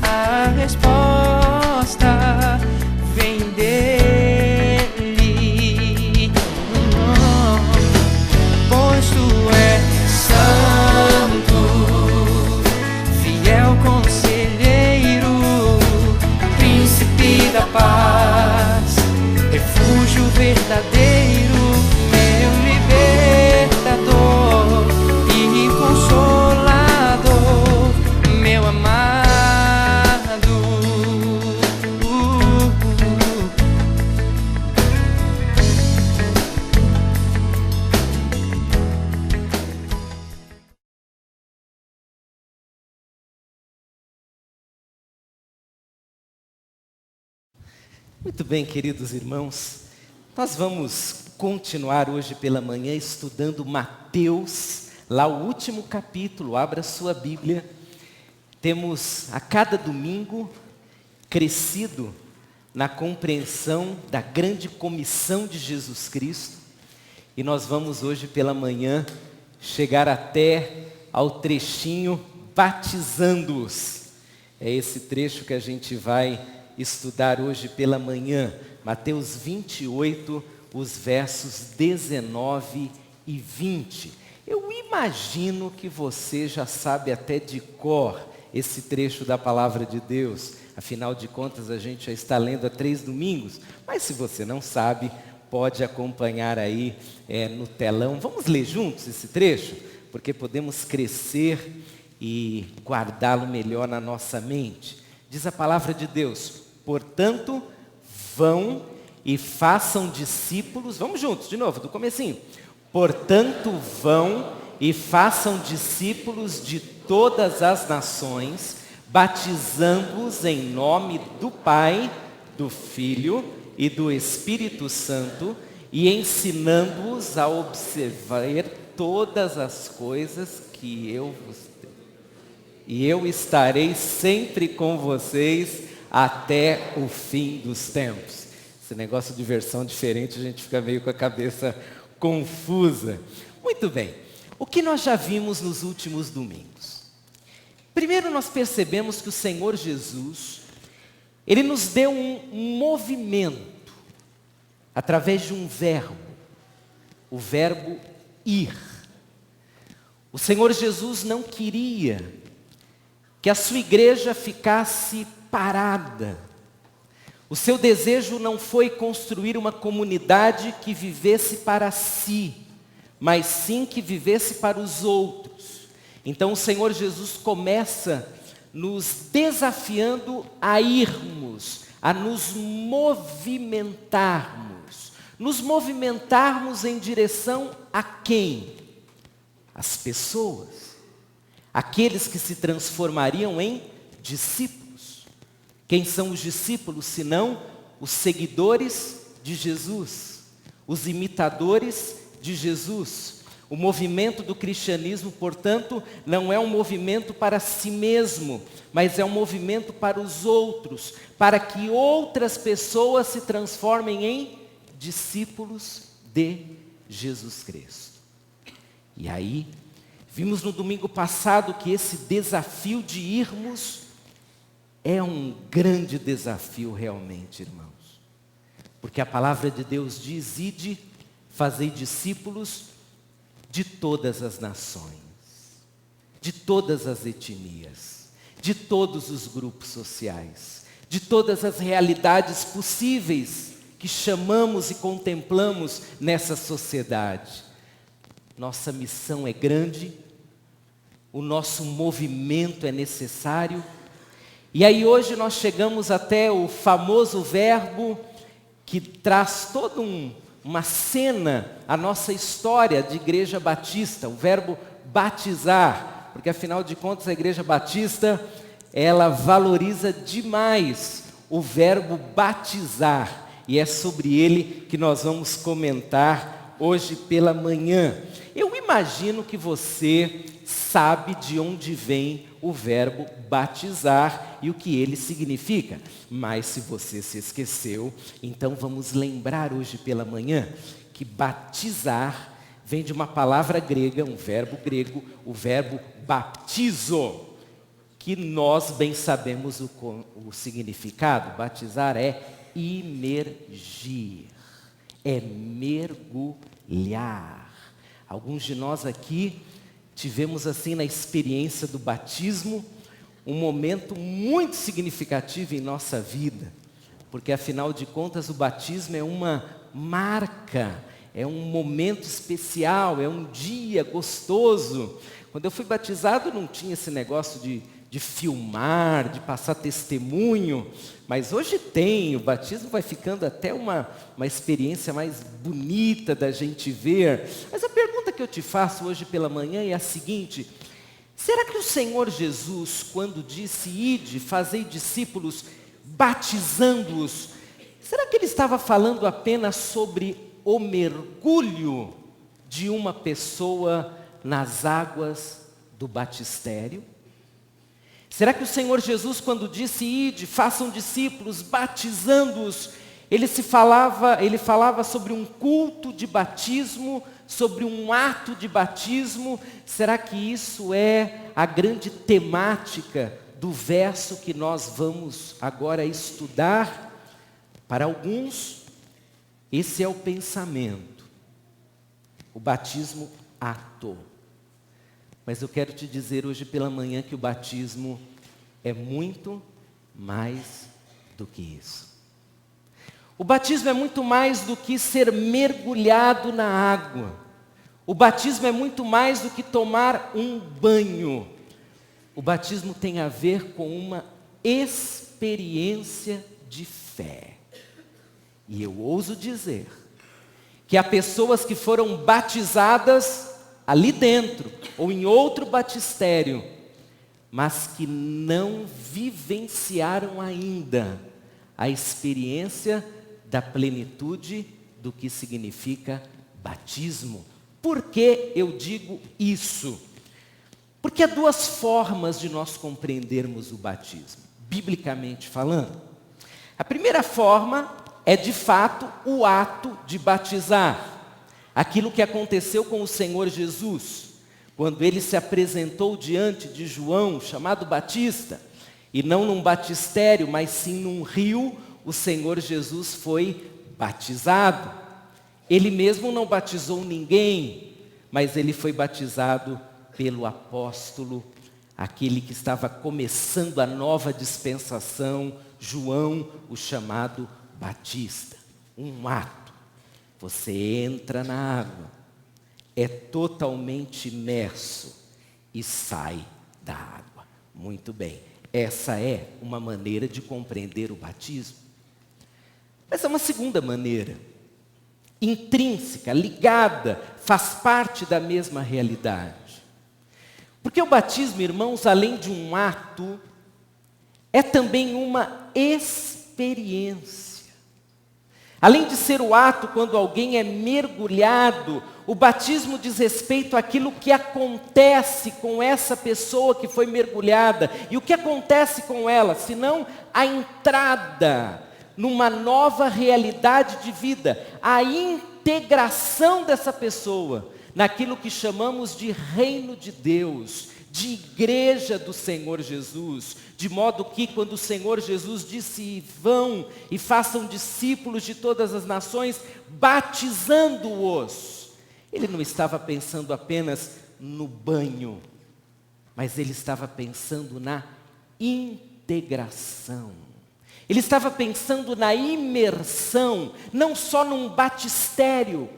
A resposta vem dele, pois tu és santo, fiel conselheiro, príncipe da paz, refúgio verdadeiro, meu libertador e consolador, meu amado. Muito bem, queridos irmãos, nós vamos continuar hoje pela manhã estudando Mateus, lá o último capítulo. Abra sua Bíblia. Temos a cada domingo crescido na compreensão da grande comissão de Jesus Cristo, e nós vamos hoje pela manhã chegar até ao trechinho batizando-os. É esse trecho que a gente vai estudar hoje pela manhã, Mateus 28, os versos 19 e 20. Eu imagino que você já sabe até de cor esse trecho da palavra de Deus, afinal de contas a gente já está lendo há 3 domingos, mas se você não sabe, pode acompanhar aí no telão. Vamos ler juntos esse trecho, porque podemos crescer e guardá-lo melhor na nossa mente. Diz a palavra de Deus: portanto, vão e façam discípulos. Vamos juntos, de novo, do comecinho. Portanto, vão e façam discípulos de todas as nações, batizando-os em nome do Pai, do Filho e do Espírito Santo, e ensinando-os a observar todas as coisas que eu vos tenho. E eu estarei sempre com vocês até o fim dos tempos. Esse negócio de versão diferente, a gente fica meio com a cabeça confusa. Muito bem, o que nós já vimos nos últimos domingos? Primeiro, nós percebemos que o Senhor Jesus, Ele nos deu um movimento, através de um verbo, o verbo ir. O Senhor Jesus não queria que a sua igreja ficasse parada. O seu desejo não foi construir uma comunidade que vivesse para si, mas sim que vivesse para os outros. Então o Senhor Jesus começa nos desafiando a irmos, a nos movimentarmos. Nos movimentarmos em direção a quem? As pessoas. Aqueles que se transformariam em discípulos. Quem são os discípulos, senão os seguidores de Jesus, os imitadores de Jesus? O movimento do cristianismo, portanto, não é um movimento para si mesmo, mas é um movimento para os outros, para que outras pessoas se transformem em discípulos de Jesus Cristo. E aí, vimos no domingo passado que esse desafio de irmos é um grande desafio realmente, irmãos. Porque a palavra de Deus diz: ide, fazei discípulos de todas as nações, de todas as etnias, de todos os grupos sociais, de todas as realidades possíveis que chamamos e contemplamos nessa sociedade. Nossa missão é grande, o nosso movimento é necessário. E aí hoje nós chegamos até o famoso verbo que traz toda uma cena, a nossa história de igreja batista, o verbo batizar, porque afinal de contas a igreja batista, ela valoriza demais o verbo batizar, e é sobre ele que nós vamos comentar hoje pela manhã. Eu imagino que você sabe de onde vem o verbo batizar e o que ele significa. Mas se você se esqueceu, então vamos lembrar hoje pela manhã que batizar vem de uma palavra grega, um verbo grego, o verbo baptizo, que nós bem sabemos o significado. Batizar é imergir, é mergulhar. Alguns de nós aqui tivemos assim na experiência do batismo, um momento muito significativo em nossa vida, porque afinal de contas o batismo é uma marca, é um momento especial, é um dia gostoso. Quando eu fui batizado não tinha esse negócio de filmar, de passar testemunho, mas hoje tem, o batismo vai ficando até uma experiência mais bonita da gente ver. Mas a pergunta que eu te faço hoje pela manhã é a seguinte: será que o Senhor Jesus, quando disse ide, fazei discípulos, batizando-os, será que Ele estava falando apenas sobre o mergulho de uma pessoa nas águas do batistério? Será que o Senhor Jesus, quando disse ide, façam discípulos, batizando-os, Ele falava sobre um culto de batismo, sobre um ato de batismo? Será que isso é a grande temática do verso que nós vamos agora estudar? Para alguns, esse é o pensamento, o batismo ato. Mas eu quero te dizer hoje pela manhã que o batismo é muito mais do que isso. O batismo é muito mais do que ser mergulhado na água. O batismo é muito mais do que tomar um banho. O batismo tem a ver com uma experiência de fé. E eu ouso dizer que há pessoas que foram batizadas ali dentro, ou em outro batistério, mas que não vivenciaram ainda a experiência da plenitude do que significa batismo. Por que eu digo isso? Porque há duas formas de nós compreendermos o batismo, biblicamente falando. A primeira forma é, de fato, o ato de batizar. Aquilo que aconteceu com o Senhor Jesus, quando Ele se apresentou diante de João, chamado Batista, e não num batistério, mas sim num rio, o Senhor Jesus foi batizado. Ele mesmo não batizou ninguém, mas Ele foi batizado pelo apóstolo, aquele que estava começando a nova dispensação, João, o chamado Batista. Um ato. Você entra na água, é totalmente imerso e sai da água. Muito bem, essa é uma maneira de compreender o batismo. Mas é uma segunda maneira, intrínseca, ligada, faz parte da mesma realidade. Porque o batismo, irmãos, além de um ato, é também uma experiência. Além de ser o ato quando alguém é mergulhado, o batismo diz respeito àquilo que acontece com essa pessoa que foi mergulhada. E o que acontece com ela, senão a entrada numa nova realidade de vida, a integração dessa pessoa naquilo que chamamos de reino de Deus, de igreja do Senhor Jesus, de modo que quando o Senhor Jesus disse vão e façam discípulos de todas as nações, batizando-os, Ele não estava pensando apenas no banho, mas Ele estava pensando na integração. Ele estava pensando na imersão, não só num batistério,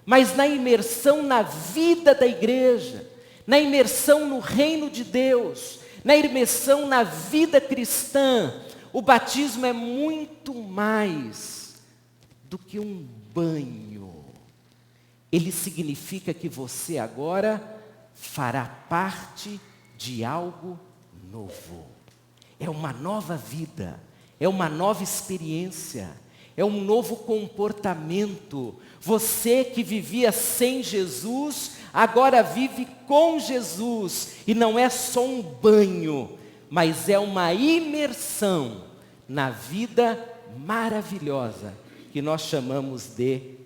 mas na imersão na vida da igreja, na imersão no reino de Deus, na imersão na vida cristã. O batismo é muito mais do que um banho. Ele significa que você agora fará parte de algo novo. É uma nova vida, é uma nova experiência, é um novo comportamento. Você que vivia sem Jesus, agora vive com Jesus. E não é só um banho, mas é uma imersão na vida maravilhosa que nós chamamos de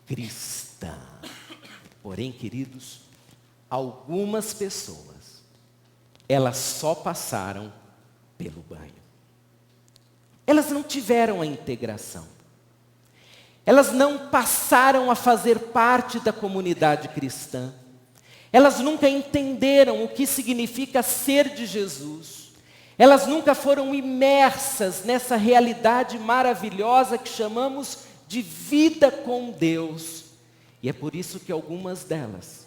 cristã. Porém, queridos, algumas pessoas, elas só passaram pelo banho. Elas não tiveram a integração. Elas não passaram a fazer parte da comunidade cristã. Elas nunca entenderam o que significa ser de Jesus. Elas nunca foram imersas nessa realidade maravilhosa que chamamos de vida com Deus. E é por isso que algumas delas,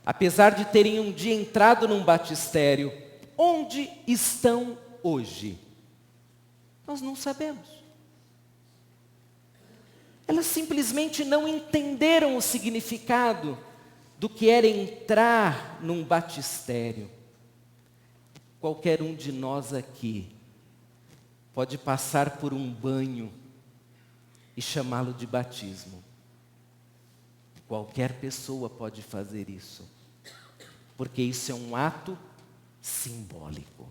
apesar de terem um dia entrado num batistério, onde estão hoje? Nós não sabemos. Elas simplesmente não entenderam o significado do que era entrar num batistério. Qualquer um de nós aqui pode passar por um banho e chamá-lo de batismo. Qualquer pessoa pode fazer isso, porque isso é um ato simbólico.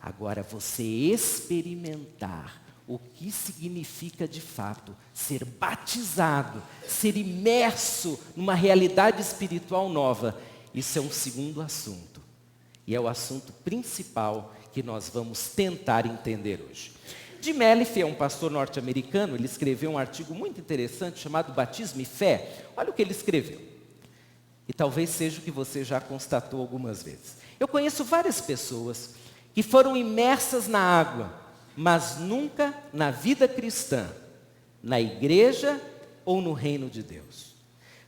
Agora, você experimentar o que significa de fato ser batizado, ser imerso numa realidade espiritual nova, isso é um segundo assunto. E é o assunto principal que nós vamos tentar entender hoje. Jim Elliff é um pastor norte-americano, ele escreveu um artigo muito interessante chamado Batismo e Fé. Olha o que ele escreveu. E talvez seja o que você já constatou algumas vezes. Eu conheço várias pessoas que foram imersas na água, mas nunca na vida cristã, na igreja ou no reino de Deus.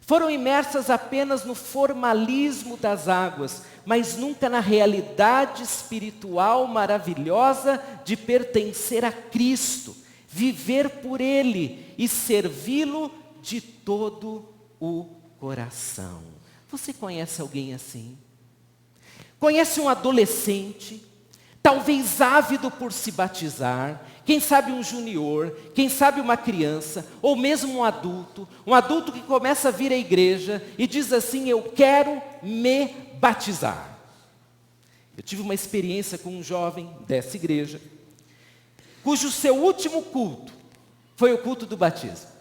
Foram imersas apenas no formalismo das águas, mas nunca na realidade espiritual maravilhosa de pertencer a Cristo, viver por Ele e servi-lo de todo o coração. Você conhece alguém assim? Conhece um adolescente, talvez ávido por se batizar, quem sabe um junior, quem sabe uma criança, ou mesmo um adulto que começa a vir à igreja e diz assim: eu quero me batizar. Eu tive uma experiência com um jovem dessa igreja, cujo seu último culto foi o culto do batismo.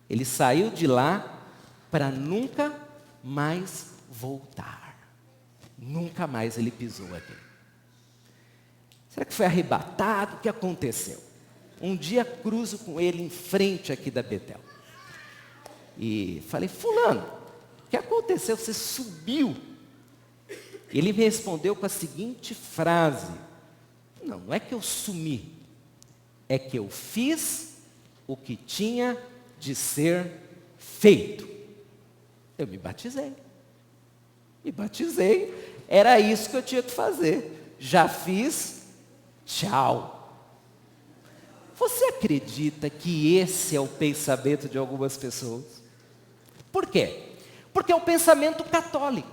Ele saiu de lá para nunca mais voltar. Nunca mais ele pisou aqui. Será que foi arrebatado? O que aconteceu? Um dia cruzo com ele em frente aqui da Betel. E falei: fulano, o que aconteceu? Você subiu. Ele me respondeu com a seguinte frase: não é que eu sumi, é que eu fiz o que tinha de ser feito. Eu me batizei. Era isso que eu tinha que fazer. Já fiz, tchau. Você acredita que esse é o pensamento de algumas pessoas? Por quê? Porque é um pensamento católico.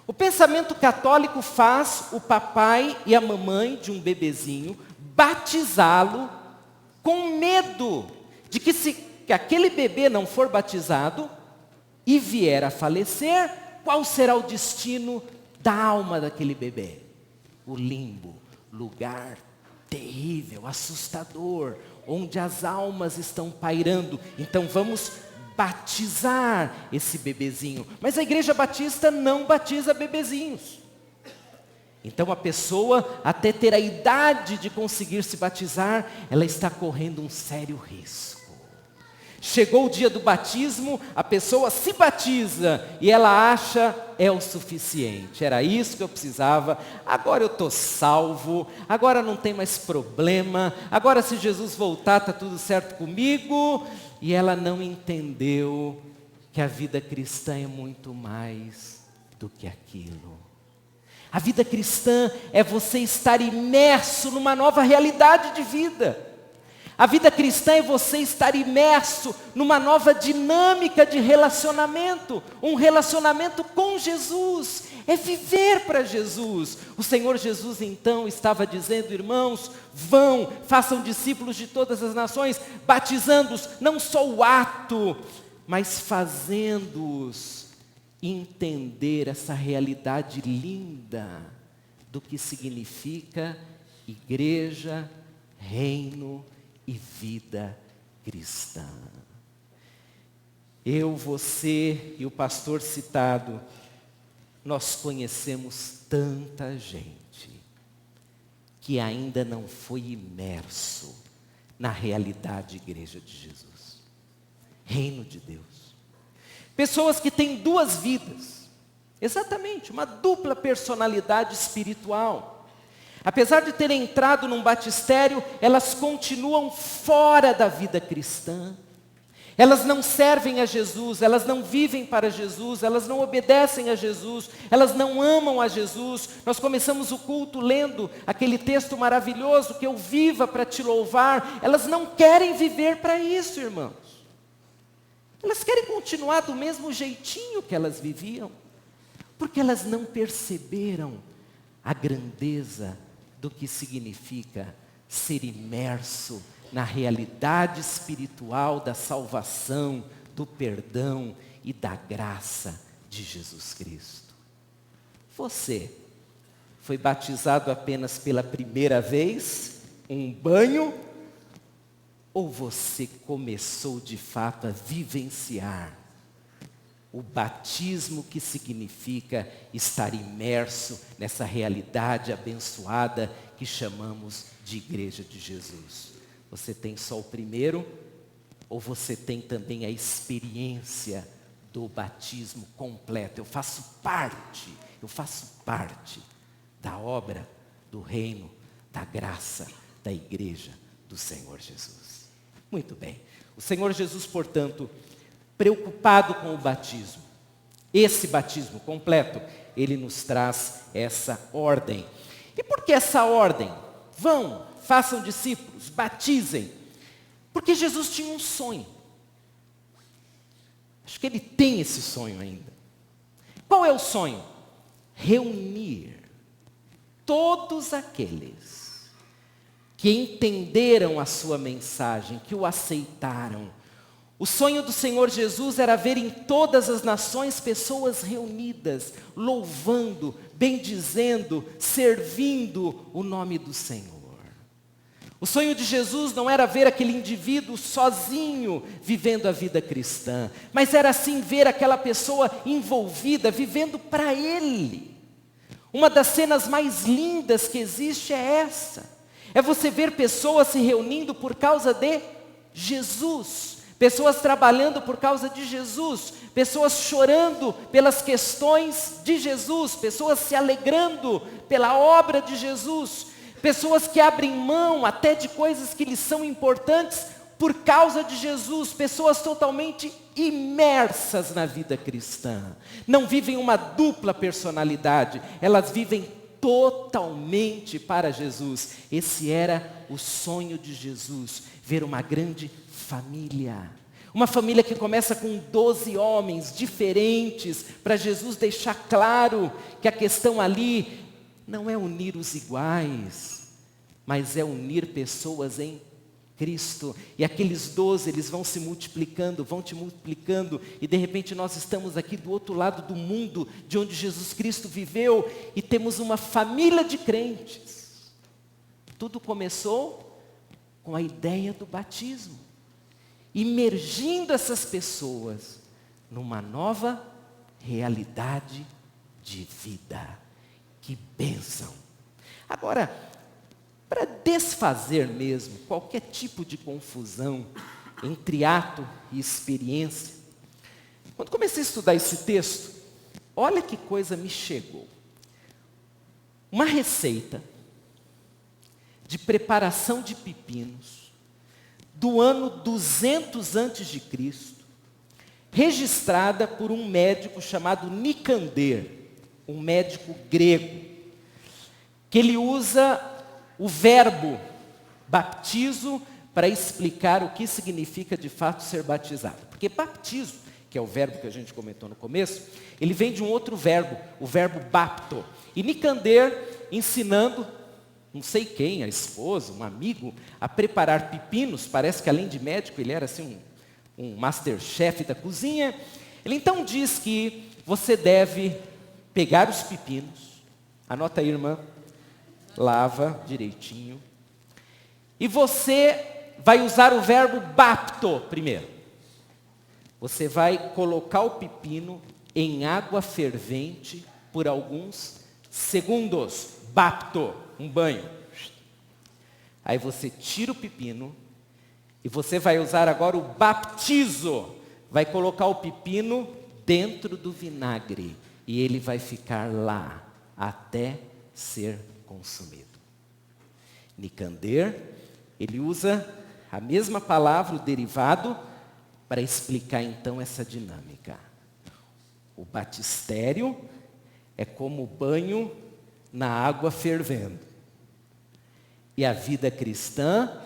O pensamento católico faz o papai e a mamãe de um bebezinho batizá-lo com medo de que se aquele bebê não for batizado e vier a falecer, qual será o destino da alma daquele bebê? O limbo, lugar terrível, assustador, onde as almas estão pairando. Então vamos batizar esse bebezinho. Mas a igreja batista não batiza bebezinhos. Então a pessoa, até ter a idade de conseguir se batizar, ela está correndo um sério risco. Chegou o dia do batismo, a pessoa se batiza e ela acha é o suficiente. Era isso que eu precisava, agora eu estou salvo, agora não tem mais problema, agora se Jesus voltar está tudo certo comigo. E ela não entendeu que a vida cristã é muito mais do que aquilo. A vida cristã é você estar imerso numa nova realidade de vida. A vida cristã é você estar imerso numa nova dinâmica de relacionamento, um relacionamento com Jesus, é viver para Jesus. O Senhor Jesus então estava dizendo: irmãos, vão, façam discípulos de todas as nações, batizando-os, não só o ato, mas fazendo-os entender essa realidade linda do que significa igreja, reino e vida cristã. Eu, você e o pastor citado, nós conhecemos tanta gente que ainda não foi imerso na realidade igreja de Jesus. Reino de Deus. Pessoas que têm duas vidas. Exatamente, uma dupla personalidade espiritual. Apesar de terem entrado num batistério, elas continuam fora da vida cristã. Elas não servem a Jesus, elas não vivem para Jesus, elas não obedecem a Jesus, elas não amam a Jesus. Nós começamos o culto lendo aquele texto maravilhoso, que eu viva para te louvar. Elas não querem viver para isso, irmãos. Elas querem continuar do mesmo jeitinho que elas viviam, porque elas não perceberam a grandeza do que significa ser imerso na realidade espiritual da salvação, do perdão e da graça de Jesus Cristo. Você foi batizado apenas pela primeira vez, um banho, ou você começou de fato a vivenciar o batismo que significa estar imerso nessa realidade abençoada que chamamos de Igreja de Jesus? Você tem só o primeiro, ou você tem também a experiência do batismo completo? Eu faço parte da obra, do reino, da graça, da Igreja do Senhor Jesus. Muito bem. O Senhor Jesus, portanto, preocupado com o batismo, esse batismo completo, Ele nos traz essa ordem. E por que essa ordem? Vão, façam discípulos, batizem. Porque Jesus tinha um sonho. Acho que Ele tem esse sonho ainda. Qual é o sonho? Reunir todos aqueles que entenderam a sua mensagem, que o aceitaram. O sonho do Senhor Jesus era ver em todas as nações pessoas reunidas, louvando, bendizendo, servindo o nome do Senhor. O sonho de Jesus não era ver aquele indivíduo sozinho vivendo a vida cristã, mas era sim ver aquela pessoa envolvida, vivendo para Ele. Uma das cenas mais lindas que existe é essa. É você ver pessoas se reunindo por causa de Jesus. Pessoas trabalhando por causa de Jesus, pessoas chorando pelas questões de Jesus, pessoas se alegrando pela obra de Jesus, pessoas que abrem mão até de coisas que lhes são importantes por causa de Jesus, pessoas totalmente imersas na vida cristã. Não vivem uma dupla personalidade, elas vivem totalmente para Jesus. Esse era o sonho de Jesus, ver uma grande família. Uma família que começa com 12 homens diferentes, para Jesus deixar claro que a questão ali não é unir os iguais, mas é unir pessoas em Cristo. E aqueles 12, eles vão se multiplicando, e de repente nós estamos aqui do outro lado do mundo, de onde Jesus Cristo viveu, e temos uma família de crentes. Tudo começou com a ideia do batismo, imergindo essas pessoas numa nova realidade de vida. Que bênção! Agora, para desfazer mesmo qualquer tipo de confusão entre ato e experiência, quando comecei a estudar esse texto, olha que coisa me chegou. Uma receita de preparação de pepinos do ano 200 a.C., registrada por um médico chamado Nicander, um médico grego, que ele usa o verbo baptizo para explicar o que significa de fato ser batizado. Porque baptizo, que é o verbo que a gente comentou no começo, ele vem de um outro verbo, o verbo bapto. E Nicander ensinando, não sei quem, a esposa, um amigo, a preparar pepinos. Parece que além de médico, ele era assim um masterchef da cozinha. Ele então diz que você deve pegar os pepinos, anota aí, irmã, lava direitinho, e você vai usar o verbo bapto primeiro. Você vai colocar o pepino em água fervente por alguns segundos. Bapto, um banho. Aí você tira o pepino e você vai usar agora o baptizo. Vai colocar o pepino dentro do vinagre e ele vai ficar lá até ser consumido. Nicander, ele usa a mesma palavra, o derivado, para explicar então essa dinâmica. O batistério é como o banho na água fervendo. E a vida cristã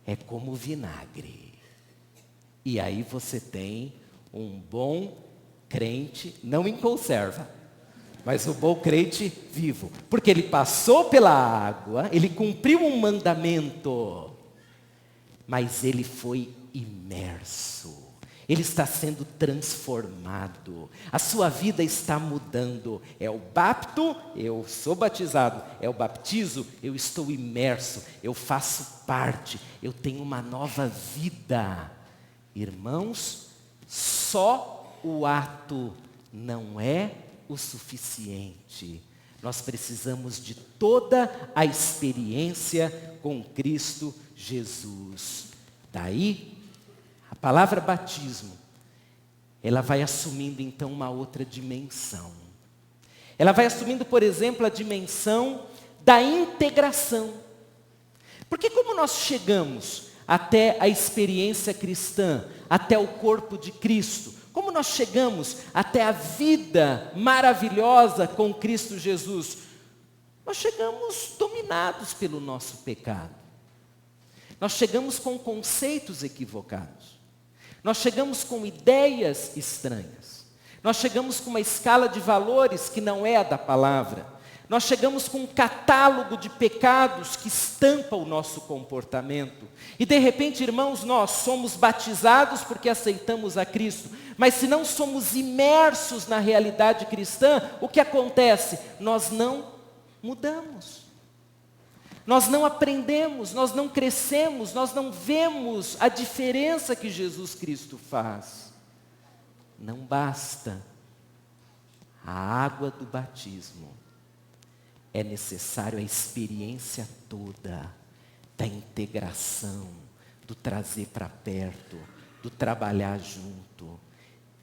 é como o vinagre. E aí você tem um bom crente, não em conserva, mas o bom crente vivo. Porque ele passou pela água, ele cumpriu um mandamento, mas ele foi imerso. Ele está sendo transformado. A sua vida está mudando. É o bapto, eu sou batizado. É o baptizo, eu estou imerso. Eu faço parte. Eu tenho uma nova vida. Irmãos, só o ato não é o suficiente. Nós precisamos de toda a experiência com Cristo Jesus. Daí, a palavra batismo, ela vai assumindo então uma outra dimensão. Ela vai assumindo, por exemplo, a dimensão da integração. Porque como nós chegamos até a experiência cristã, até o corpo de Cristo, como nós chegamos até a vida maravilhosa com Cristo Jesus, nós chegamos dominados pelo nosso pecado. Nós chegamos com conceitos equivocados. Nós chegamos com ideias estranhas. Nós chegamos com uma escala de valores que não é a da palavra. Nós chegamos com um catálogo de pecados que estampa o nosso comportamento. E de repente, irmãos, nós somos batizados porque aceitamos a Cristo. Mas se não somos imersos na realidade cristã, o que acontece? Nós não mudamos. Nós não aprendemos, nós não crescemos, nós não vemos a diferença que Jesus Cristo faz. Não basta a água do batismo. É necessário a experiência toda da integração, do trazer para perto, do trabalhar junto,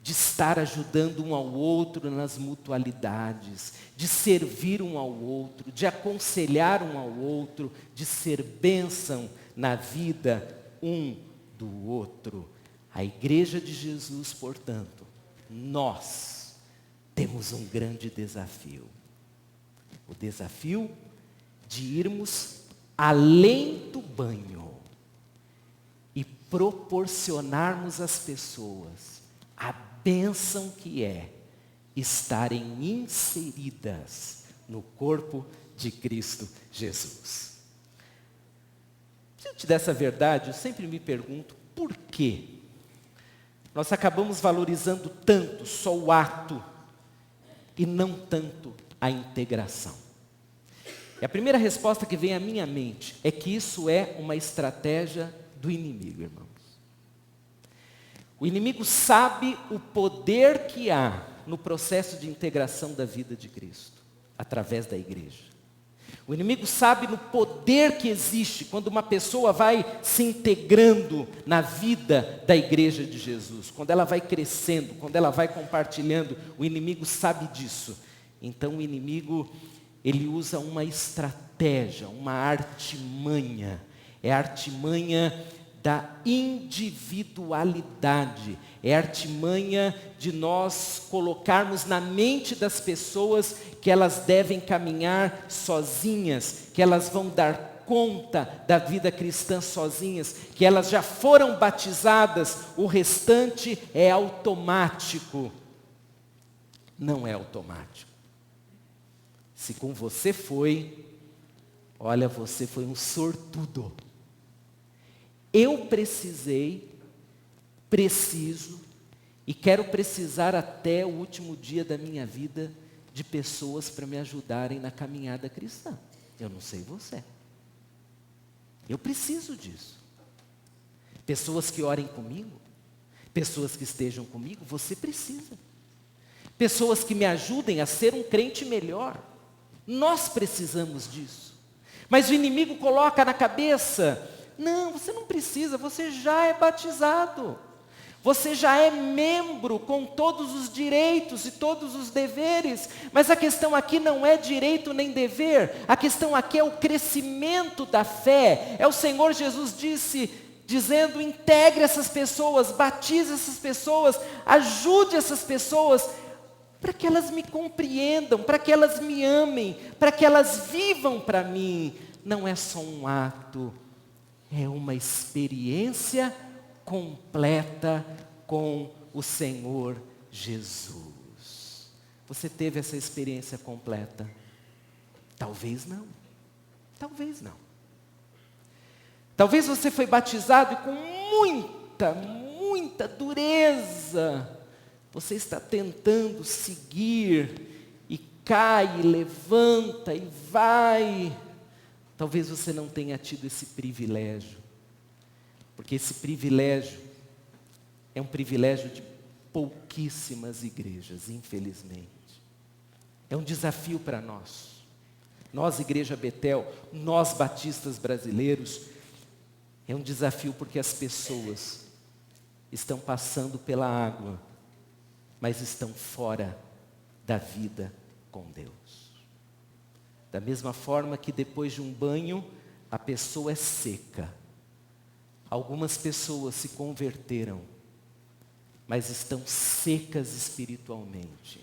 de estar ajudando um ao outro nas mutualidades, de servir um ao outro, de aconselhar um ao outro, de ser bênção na vida um do outro. A Igreja de Jesus, portanto, nós temos um grande desafio. O desafio de irmos além do banho e proporcionarmos às pessoas a bênção que é estarem inseridas no corpo de Cristo Jesus. Diante dessa verdade, eu sempre me pergunto, por quê? Nós acabamos valorizando tanto só o ato e não tanto a integração. E a primeira resposta que vem à minha mente é que isso é uma estratégia do inimigo, irmãos. O inimigo sabe o poder que há no processo de integração da vida de Cristo, através da igreja. O inimigo sabe no poder que existe quando uma pessoa vai se integrando na vida da igreja de Jesus, quando ela vai crescendo, quando ela vai compartilhando, o inimigo sabe disso. Então o inimigo, ele usa uma estratégia, uma artimanha, é a artimanha da individualidade, é a artimanha de nós colocarmos na mente das pessoas que elas devem caminhar sozinhas, que elas vão dar conta da vida cristã sozinhas, que elas já foram batizadas, o restante é automático. Não é automático. Se com você foi, olha, você foi um sortudo. Eu preciso e quero precisar até o último dia da minha vida de pessoas para me ajudarem na caminhada cristã. Eu não sei você. Eu preciso disso. Pessoas que orem comigo, Pessoas que estejam comigo, você precisa. Pessoas que me ajudem a ser um crente melhor. Nós precisamos disso. Mas o inimigo coloca na cabeça, não, você não precisa, você já é batizado. Você já é membro com todos os direitos e todos os deveres. Mas a questão aqui não é direito nem dever. A questão aqui é o crescimento da fé. É o Senhor Jesus dizendo, integre essas pessoas, batize essas pessoas, ajude essas pessoas, para que elas me compreendam, para que elas me amem, para que elas vivam para mim. Não é só um ato, é uma experiência completa com o Senhor Jesus. Você teve essa experiência completa? Talvez não. Talvez não. Talvez você foi batizado e com muita dureza você está tentando seguir e cai, e levanta e vai. Talvez você não tenha tido esse privilégio, porque esse privilégio é um privilégio de pouquíssimas igrejas, infelizmente. É um desafio para nós. Nós, Igreja Betel, nós batistas brasileiros, é um desafio porque as pessoas estão passando pela água, mas estão fora da vida com Deus. Da mesma forma que depois de um banho, a pessoa é seca. Algumas pessoas se converteram, mas estão secas espiritualmente.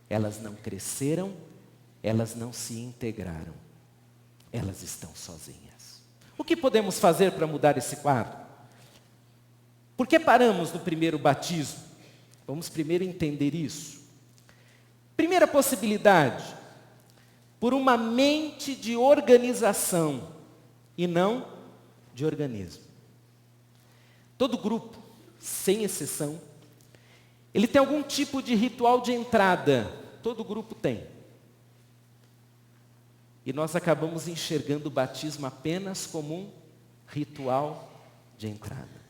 Elas não cresceram, elas não se integraram. Elas estão sozinhas. O que podemos fazer para mudar esse quadro? Por que paramos no primeiro batismo? Vamos primeiro entender isso. Primeira possibilidade, por uma mente de organização e não de organismo. Todo grupo, sem exceção, ele tem algum tipo de ritual de entrada. Todo grupo tem. E nós acabamos enxergando o batismo apenas como um ritual de entrada.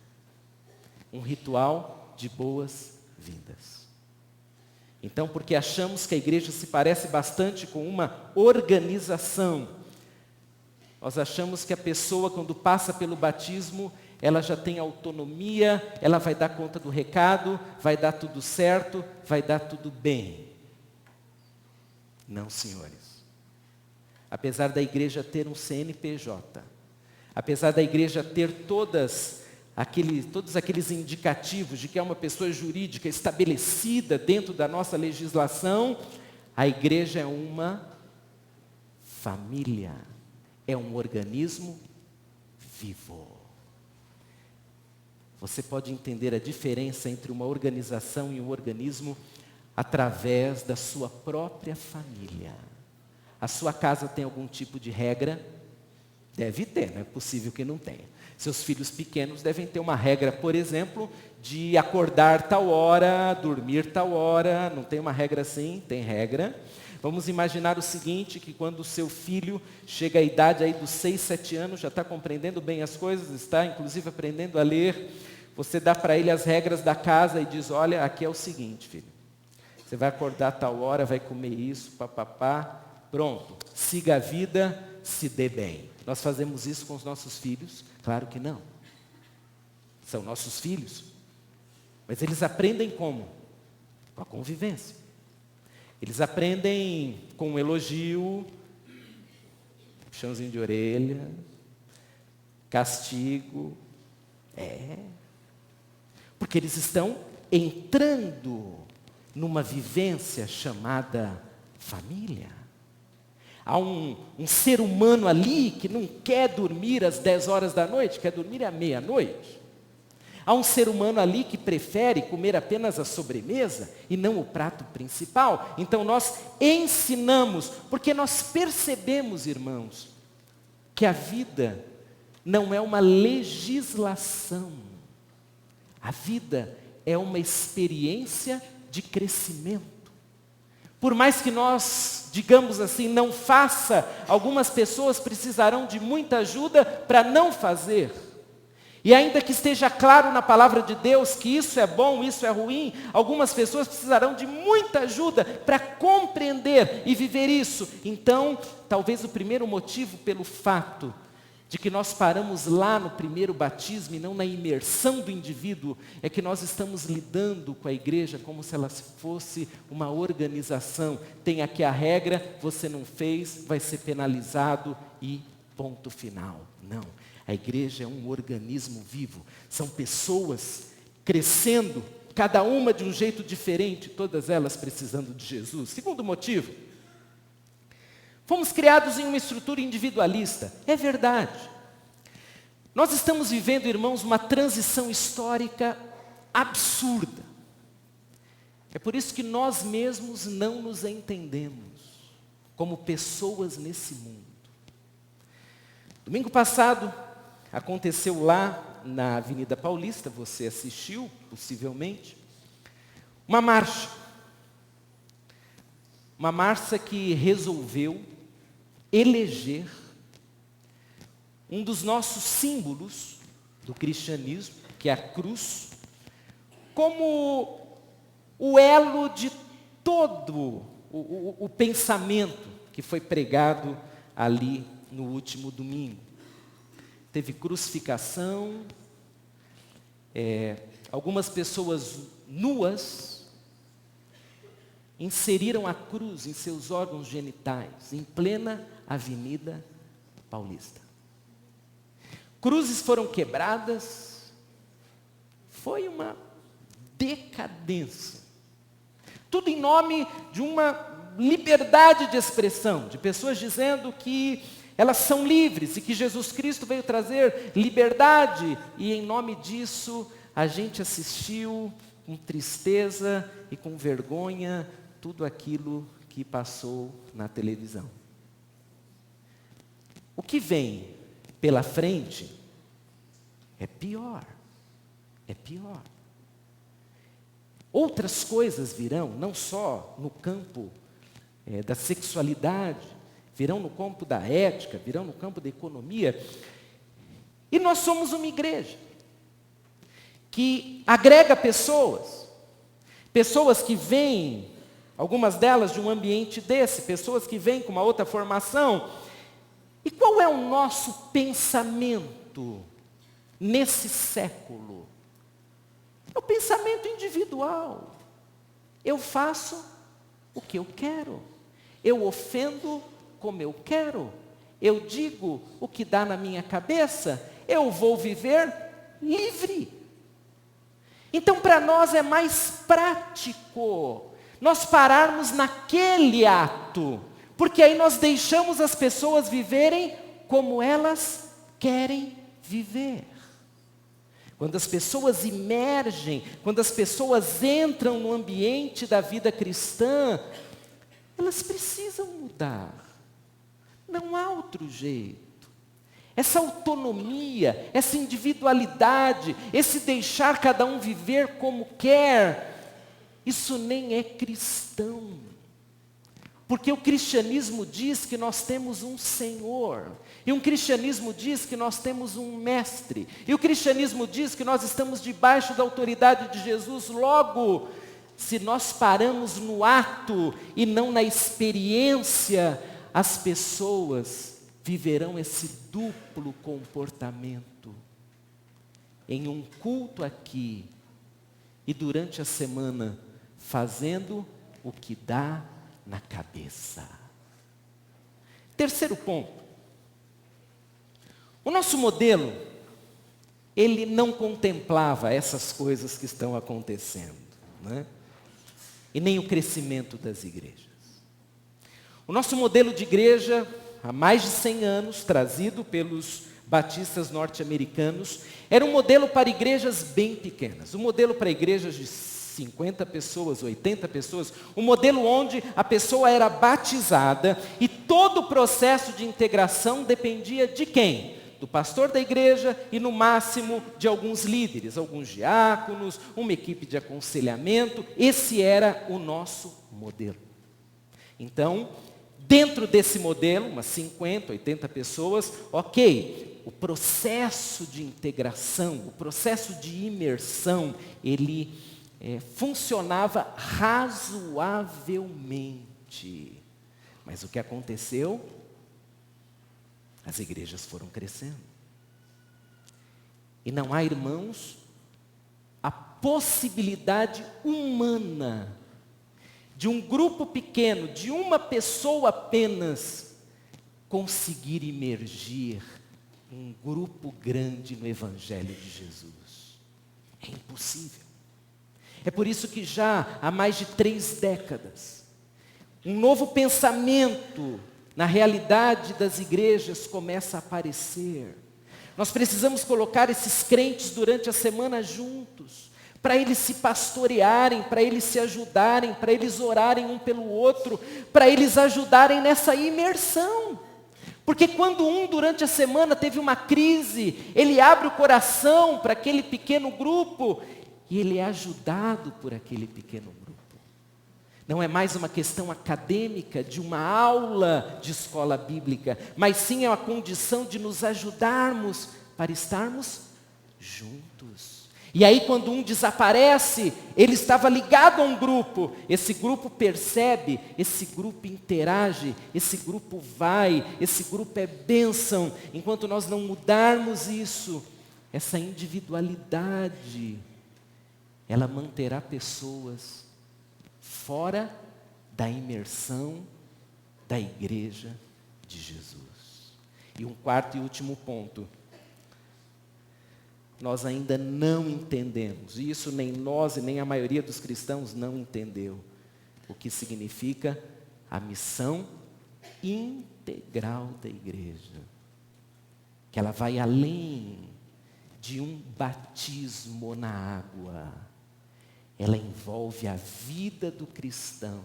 Um ritual de boas-vindas. Então, porque achamos que a igreja se parece bastante com uma organização, nós achamos que a pessoa, quando passa pelo batismo, ela já tem autonomia, ela vai dar conta do recado, vai dar tudo certo, vai dar tudo bem. Não, senhores. Apesar da igreja ter um CNPJ, apesar da igreja ter todos aqueles indicativos de que é uma pessoa jurídica estabelecida dentro da nossa legislação, a igreja é uma família, é um organismo vivo. Você pode entender a diferença entre uma organização e um organismo através da sua própria família. A sua casa tem algum tipo de regra? Deve ter, não é possível que não tenha. Seus filhos pequenos devem ter uma regra, por exemplo, de acordar tal hora, dormir tal hora. Não tem uma regra assim? Tem regra. Vamos imaginar o seguinte, que quando o seu filho chega à idade aí dos 6, 7 anos, já está compreendendo bem as coisas, está inclusive aprendendo a ler, você dá para ele as regras da casa e diz, olha, aqui é o seguinte, filho, você vai acordar tal hora, vai comer isso, papapá, pronto, siga a vida, se dê bem. Nós fazemos isso com os nossos filhos? Claro que não. São nossos filhos. Mas eles aprendem como? Com a convivência. Eles aprendem com um elogio, puxãozinho de orelha, castigo. Porque eles estão entrando numa vivência chamada família. Há um ser humano ali que não quer dormir às 10 horas da noite, quer dormir à meia-noite. Há um ser humano ali que prefere comer apenas a sobremesa e não o prato principal. Então nós ensinamos, porque nós percebemos, irmãos, que a vida não é uma legislação. A vida é uma experiência de crescimento. Por mais que nós, digamos assim, não faça, algumas pessoas precisarão de muita ajuda para não fazer. E ainda que esteja claro na palavra de Deus que isso é bom, isso é ruim, algumas pessoas precisarão de muita ajuda para compreender e viver isso. Então, talvez o primeiro motivo pelo fato de que nós paramos lá no primeiro batismo e não na imersão do indivíduo, é que nós estamos lidando com a igreja como se ela fosse uma organização. Tem aqui a regra, você não fez, vai ser penalizado e ponto final. Não. A igreja é um organismo vivo, são pessoas crescendo, cada uma de um jeito diferente, todas elas precisando de Jesus. Segundo motivo, fomos criados em uma estrutura individualista. É verdade. Nós estamos vivendo, irmãos, uma transição histórica absurda. É por isso que nós mesmos não nos entendemos como pessoas nesse mundo. Domingo passado, aconteceu lá na Avenida Paulista, você assistiu, possivelmente, uma marcha. Uma marcha que resolveu eleger um dos nossos símbolos do cristianismo, que é a cruz, como o elo de todo o pensamento que foi pregado ali no último domingo. Teve crucificação, algumas pessoas nuas inseriram a cruz em seus órgãos genitais, em plena Avenida Paulista. Cruzes foram quebradas, foi uma decadência. Tudo em nome de uma liberdade de expressão, de pessoas dizendo que elas são livres e que Jesus Cristo veio trazer liberdade. E em nome disso, a gente assistiu com tristeza e com vergonha tudo aquilo que passou na televisão. O que vem pela frente é pior. É pior. Outras coisas virão, não só no campo da sexualidade, virão no campo da ética, virão no campo da economia. E nós somos uma igreja que agrega pessoas que vêm, algumas delas de um ambiente desse, pessoas que vêm com uma outra formação. E qual é o nosso pensamento nesse século? É o pensamento individual. Eu faço o que eu quero. Eu ofendo como eu quero, eu digo o que dá na minha cabeça, eu vou viver livre. Então, para nós é mais prático nós pararmos naquele ato, porque aí nós deixamos as pessoas viverem como elas querem viver. Quando as pessoas emergem, quando as pessoas entram no ambiente da vida cristã, elas precisam mudar. Não há outro jeito. Essa autonomia, essa individualidade, esse deixar cada um viver como quer, isso nem é cristão. Porque o cristianismo diz que nós temos um Senhor. E um cristianismo diz que nós temos um mestre. E o cristianismo diz que nós estamos debaixo da autoridade de Jesus. Logo, se nós paramos no ato e não na experiência, as pessoas viverão esse duplo comportamento. Em um culto aqui e durante a semana, fazendo o que dá na cabeça. Terceiro ponto. O nosso modelo, ele não contemplava essas coisas que estão acontecendo, né? E nem o crescimento das igrejas. O nosso modelo de igreja, há mais de 100 anos, trazido pelos batistas norte-americanos, era um modelo para igrejas bem pequenas. Um modelo para igrejas de 50 pessoas, 80 pessoas. Um modelo onde a pessoa era batizada e todo o processo de integração dependia de quem? Do pastor da igreja e, no máximo, de alguns líderes, alguns diáconos, uma equipe de aconselhamento. Esse era o nosso modelo. Então, dentro desse modelo, umas 50, 80 pessoas, ok, o processo de integração, o processo de imersão, ele funcionava razoavelmente. Mas o que aconteceu? As igrejas foram crescendo. E não há, irmãos, a possibilidade humana de um grupo pequeno, de uma pessoa apenas, conseguir imergir um grupo grande no Evangelho de Jesus. É impossível. É por isso que já há mais de 3 décadas, um novo pensamento na realidade das igrejas começa a aparecer. Nós precisamos colocar esses crentes durante a semana juntos, para eles se pastorearem, para eles se ajudarem, para eles orarem um pelo outro, para eles ajudarem nessa imersão. Porque quando durante a semana teve uma crise, ele abre o coração para aquele pequeno grupo e ele é ajudado por aquele pequeno grupo. Não é mais uma questão acadêmica, de uma aula de escola bíblica, mas sim é uma condição de nos ajudarmos para estarmos juntos. E aí quando um desaparece, ele estava ligado a um grupo, esse grupo percebe, esse grupo interage, esse grupo vai, esse grupo é bênção. Enquanto nós não mudarmos isso, essa individualidade, ela manterá pessoas fora da imersão da igreja de Jesus. E um quarto e último ponto. Nós ainda não entendemos, e isso nem nós e nem a maioria dos cristãos não entendeu, o que significa a missão integral da igreja. Que ela vai além de um batismo na água. Ela envolve a vida do cristão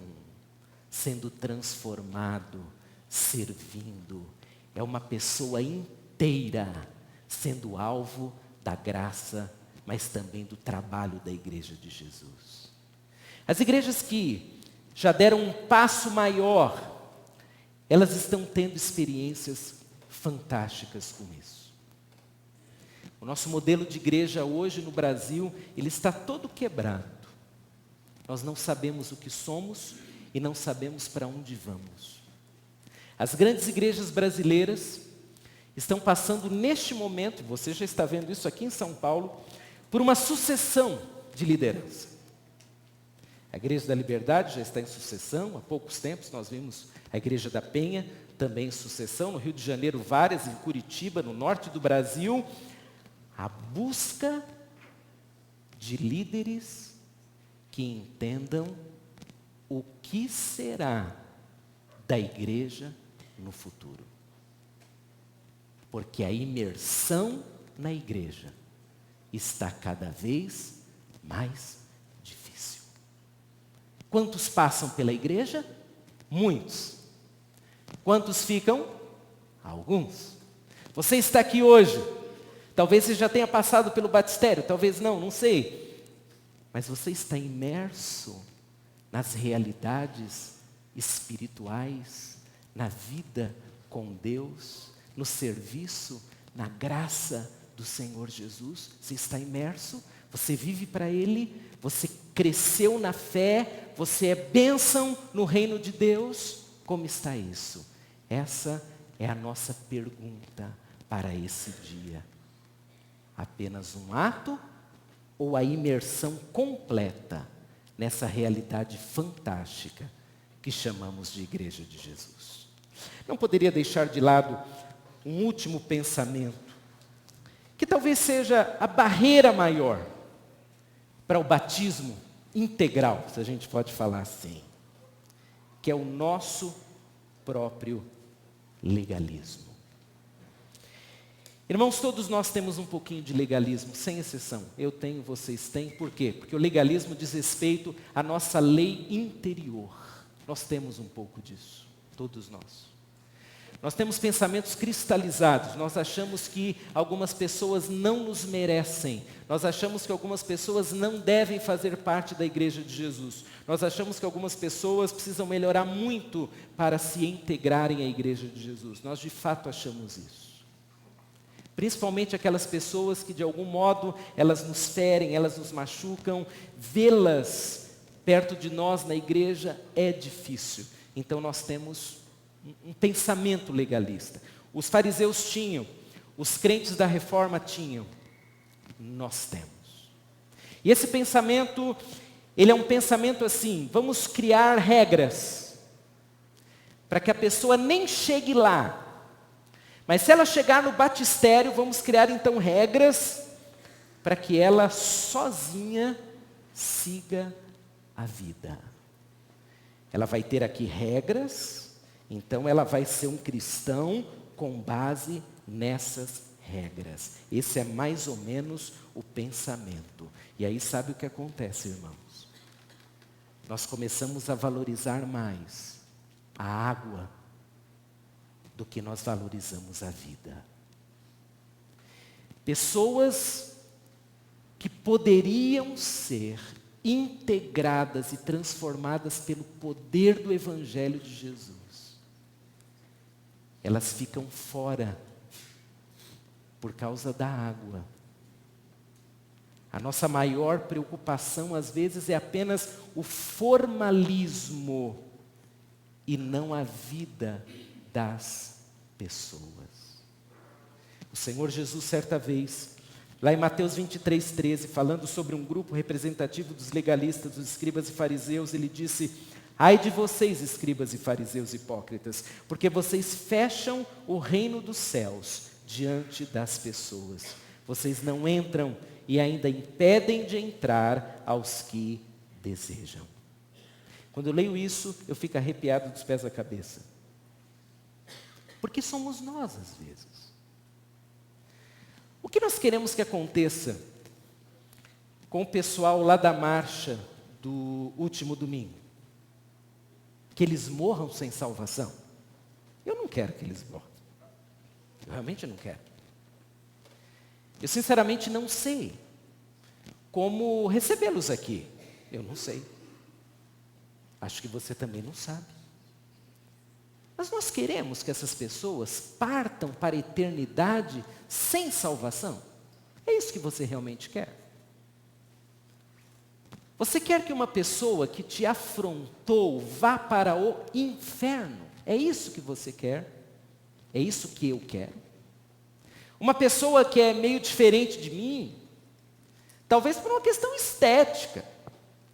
sendo transformado, servindo. É uma pessoa inteira sendo alvo da graça, mas também do trabalho da igreja de Jesus. As igrejas que já deram um passo maior, elas estão tendo experiências fantásticas com isso. O nosso modelo de igreja hoje no Brasil, ele está todo quebrado. Nós não sabemos o que somos e não sabemos para onde vamos. As grandes igrejas brasileiras estão passando neste momento, você já está vendo isso aqui em São Paulo, por uma sucessão de liderança. A Igreja da Liberdade já está em sucessão, há poucos tempos nós vimos a Igreja da Penha também em sucessão, no Rio de Janeiro várias, em Curitiba, no norte do Brasil. A busca de líderes que entendam o que será da igreja no futuro. Porque a imersão na igreja está cada vez mais difícil. Quantos passam pela igreja? Muitos. Quantos ficam? Alguns. Você está aqui hoje. Talvez você já tenha passado pelo batistério, talvez não sei. Mas você está imerso nas realidades espirituais, na vida com Deus, no serviço, na graça do Senhor Jesus. Você está imerso, você vive para Ele, você cresceu na fé, você é bênção no reino de Deus. Como está isso? Essa é a nossa pergunta para esse dia. Apenas um ato ou a imersão completa nessa realidade fantástica que chamamos de Igreja de Jesus? Não poderia deixar de lado um último pensamento, que talvez seja a barreira maior para o batismo integral, se a gente pode falar assim, que é o nosso próprio legalismo. Irmãos, todos nós temos um pouquinho de legalismo, sem exceção. Eu tenho, vocês têm. Por quê? Porque o legalismo diz respeito à nossa lei interior. Nós temos um pouco disso, todos nós. Nós temos pensamentos cristalizados, nós achamos que algumas pessoas não nos merecem, nós achamos que algumas pessoas não devem fazer parte da igreja de Jesus, nós achamos que algumas pessoas precisam melhorar muito para se integrarem à igreja de Jesus, nós de fato achamos isso. Principalmente aquelas pessoas que de algum modo elas nos ferem, elas nos machucam, vê-las perto de nós na igreja é difícil. Então nós temos um pensamento legalista. Os fariseus tinham, os crentes da reforma tinham, nós temos. E esse pensamento, ele é um pensamento assim, vamos criar regras, para que a pessoa nem chegue lá. Mas se ela chegar no batistério, vamos criar então regras, para que ela sozinha siga a vida. Ela vai ter aqui regras, então ela vai ser um cristão com base nessas regras. Esse é mais ou menos o pensamento. E aí sabe o que acontece, irmãos? Nós começamos a valorizar mais a água do que nós valorizamos a vida. Pessoas que poderiam ser integradas e transformadas pelo poder do Evangelho de Jesus, elas ficam fora por causa da água. A nossa maior preocupação, às vezes, é apenas o formalismo e não a vida das pessoas. O Senhor Jesus, certa vez, lá em Mateus 23:13, falando sobre um grupo representativo dos legalistas, dos escribas e fariseus, ele disse: ai de vocês, escribas e fariseus hipócritas, porque vocês fecham o reino dos céus diante das pessoas. Vocês não entram e ainda impedem de entrar aos que desejam. Quando eu leio isso, eu fico arrepiado dos pés à cabeça. Porque somos nós, às vezes. O que nós queremos que aconteça com o pessoal lá da marcha do último domingo? Que eles morram sem salvação? Eu não quero que eles morram. Eu realmente não quero. Eu sinceramente não sei como recebê-los aqui. Eu não sei. Acho que você também não sabe. Mas nós queremos que essas pessoas partam para a eternidade sem salvação? É isso que você realmente quer? Você quer que uma pessoa que te afrontou vá para o inferno? É isso que você quer? É isso que eu quero? Uma pessoa que é meio diferente de mim, talvez por uma questão estética.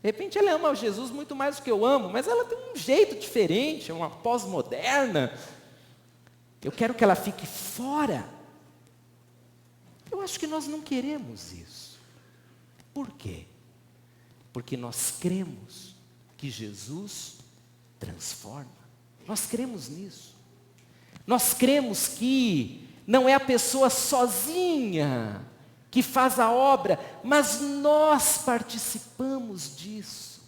De repente ela ama Jesus muito mais do que eu amo, mas ela tem um jeito diferente, é uma pós-moderna. Eu quero que ela fique fora. Eu acho que nós não queremos isso. Por quê? Porque nós cremos que Jesus transforma. Nós cremos nisso. Nós cremos que não é a pessoa sozinha que faz a obra, mas nós participamos disso,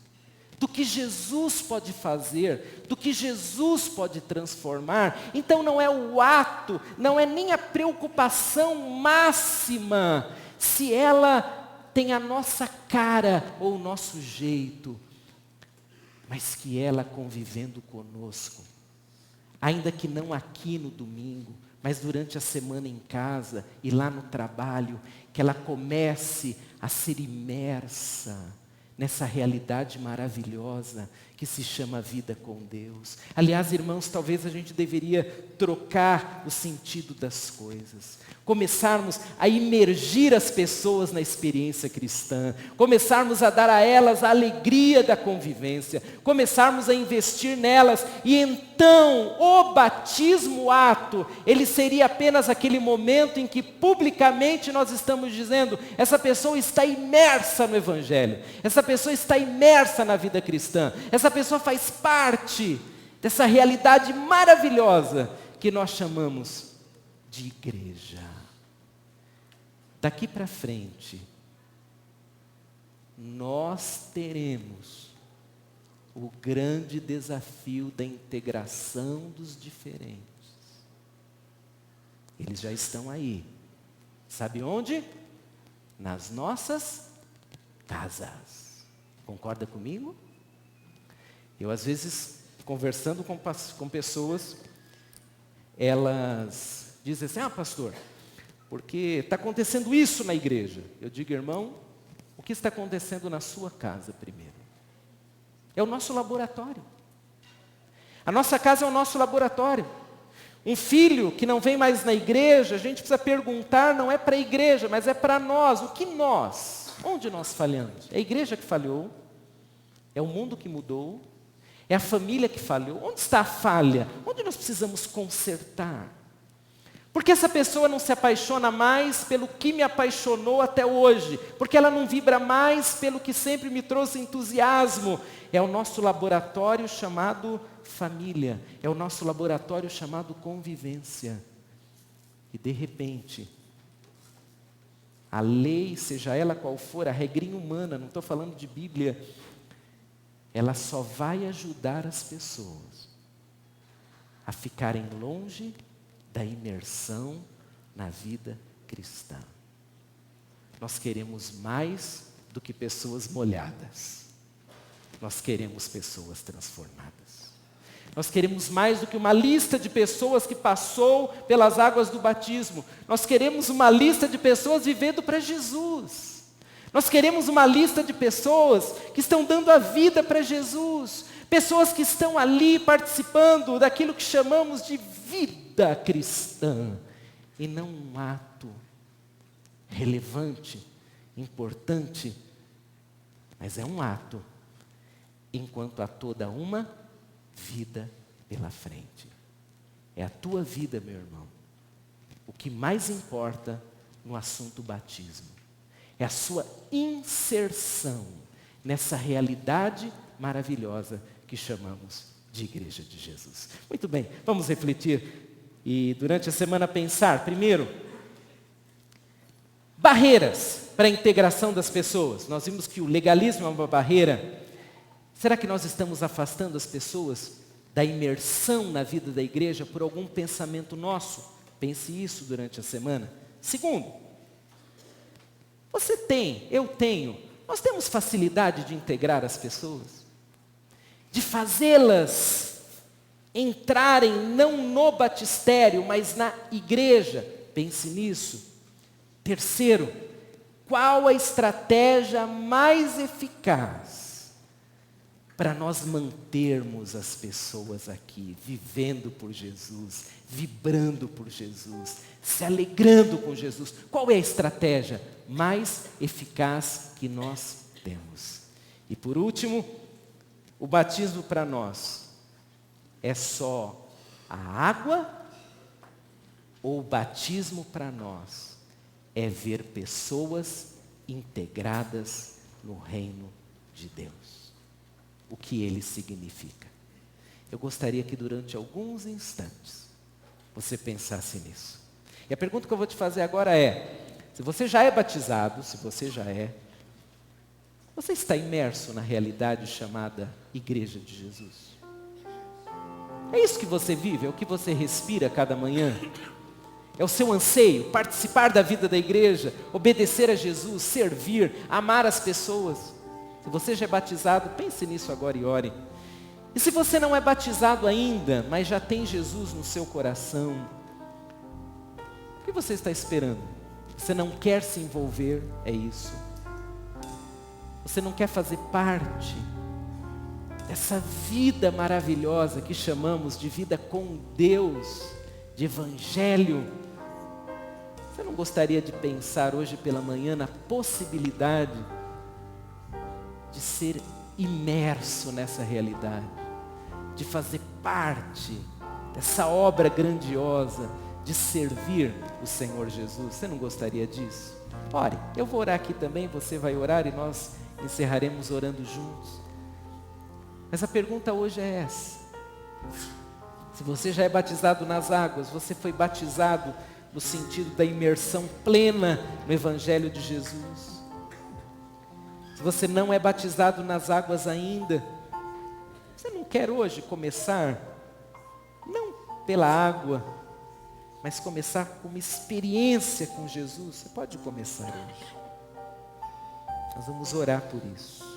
do que Jesus pode fazer, do que Jesus pode transformar. Então não é o ato, não é nem a preocupação máxima, se ela tem a nossa cara ou o nosso jeito, mas que ela convivendo conosco, ainda que não aqui no domingo, mas durante a semana em casa e lá no trabalho, que ela comece a ser imersa nessa realidade maravilhosa que se chama vida com Deus. Aliás, irmãos, talvez a gente deveria trocar o sentido das coisas. Começarmos a imergir as pessoas na experiência cristã. Começarmos a dar a elas a alegria da convivência. Começarmos a investir nelas. E então, o batismo, o ato, ele seria apenas aquele momento em que publicamente nós estamos dizendo: essa pessoa está imersa no Evangelho. Essa pessoa está imersa na vida cristã. Essa pessoa faz parte dessa realidade maravilhosa que nós chamamos de igreja. Daqui para frente, nós teremos o grande desafio da integração dos diferentes. Eles já estão aí. Sabe onde? Nas nossas casas. Concorda comigo? Eu, às vezes, conversando com pessoas, elas dizem assim: pastor, porque está acontecendo isso na igreja. Eu digo, irmão, o que está acontecendo na sua casa primeiro? É o nosso laboratório. A nossa casa é o nosso laboratório. Um filho que não vem mais na igreja, a gente precisa perguntar, não é para a igreja, mas é para nós. O que nós? Onde nós falhamos? É a igreja que falhou? É o mundo que mudou? É a família que falhou? Onde está a falha? Onde nós precisamos consertar? Porque essa pessoa não se apaixona mais pelo que me apaixonou até hoje, porque ela não vibra mais pelo que sempre me trouxe entusiasmo. É o nosso laboratório chamado família, é o nosso laboratório chamado convivência. E de repente, a lei, seja ela qual for, a regrinha humana, não estou falando de Bíblia, ela só vai ajudar as pessoas a ficarem longe da imersão na vida cristã. Nós queremos mais do que pessoas molhadas. Nós queremos pessoas transformadas. Nós queremos mais do que uma lista de pessoas que passou pelas águas do batismo. Nós queremos uma lista de pessoas vivendo para Jesus. Nós queremos uma lista de pessoas que estão dando a vida para Jesus. Pessoas que estão ali participando daquilo que chamamos de vida cristã. E não um ato relevante, importante, mas é um ato, enquanto há toda uma vida pela frente. É a tua vida, meu irmão. O que mais importa no assunto batismo é a sua inserção nessa realidade maravilhosa que chamamos de Igreja de Jesus. Muito bem, vamos refletir e durante a semana pensar, primeiro, barreiras para a integração das pessoas. Nós vimos que o legalismo é uma barreira. Será que nós estamos afastando as pessoas da imersão na vida da igreja por algum pensamento nosso? Pense isso durante a semana. Segundo, você tem, eu tenho, nós temos facilidade de integrar as pessoas, de fazê-las entrarem não no batistério, mas na igreja. Pense nisso. Terceiro, qual a estratégia mais eficaz para nós mantermos as pessoas aqui, vivendo por Jesus, vibrando por Jesus, se alegrando com Jesus? Qual é a estratégia mais eficaz que nós temos? E por último, o batismo para nós é só a água, ou o batismo para nós é ver pessoas integradas no reino de Deus? O que ele significa? Eu gostaria que durante alguns instantes você pensasse nisso. E a pergunta que eu vou te fazer agora é: se você já é batizado, se você já é, você está imerso na realidade chamada Igreja de Jesus? É isso que você vive? É o que você respira cada manhã? É o seu anseio, participar da vida da igreja, obedecer a Jesus, servir, amar as pessoas? Se você já é batizado, pense nisso agora e ore. E se você não é batizado ainda, mas já tem Jesus no seu coração, o que você está esperando? Você não quer se envolver? É isso. Você não quer fazer parte dessa vida maravilhosa que chamamos de vida com Deus, de evangelho? Você não gostaria de pensar hoje pela manhã na possibilidade de ser imerso nessa realidade, de fazer parte dessa obra grandiosa, de servir o Senhor Jesus? Você não gostaria disso? Ore, eu vou orar aqui também, você vai orar e nós encerraremos orando juntos. Mas a pergunta hoje é essa: se você já é batizado nas águas, você foi batizado no sentido da imersão plena no Evangelho de Jesus? Se você não é batizado nas águas ainda, você não quer hoje começar, não pela água, mas começar com uma experiência com Jesus? Você pode começar hoje. Nós vamos orar por isso.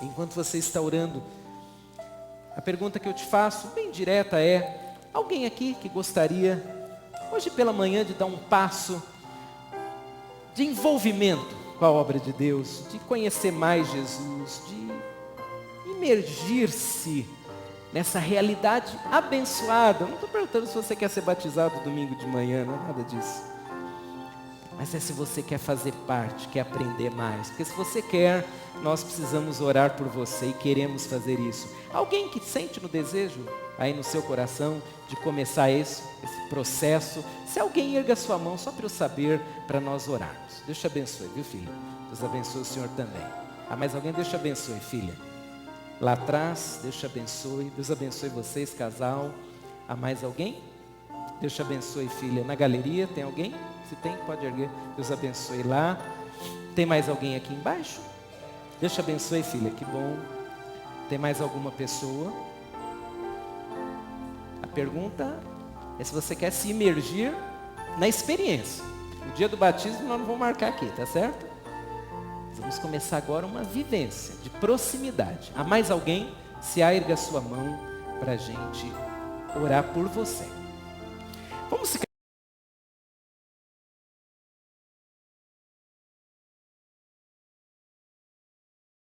Enquanto você está orando, A pergunta que eu te faço, bem direta, é: alguém aqui que gostaria, hoje pela manhã, de dar um passo de envolvimento com a obra de Deus, de conhecer mais Jesus, de imergir-se nessa realidade abençoada? Não estou perguntando se você quer ser batizado domingo de manhã, não é nada disso. Mas é se você quer fazer parte, quer aprender mais. Porque se você quer, nós precisamos orar por você e queremos fazer isso. Alguém que sente no desejo, aí no seu coração, de começar esse processo, se alguém erga a sua mão, só para eu saber, para nós orarmos. Deus te abençoe, viu, filha? Deus abençoe o senhor também. Ah, mais alguém? Deus te abençoe, filha. Lá atrás, Deus te abençoe. Deus abençoe vocês, casal. Há mais alguém? Deus te abençoe, filha. Na galeria, tem alguém? Se tem, pode erguer. Deus abençoe lá. Tem mais alguém aqui embaixo? Deus te abençoe, filha. Que bom. Tem mais alguma pessoa? A pergunta é se você quer se imergir na experiência. O dia do batismo nós não vamos marcar aqui, tá certo? Vamos começar agora uma vivência de proximidade. Há mais alguém? Se erga a sua mão para a gente orar por você. Vamos ficar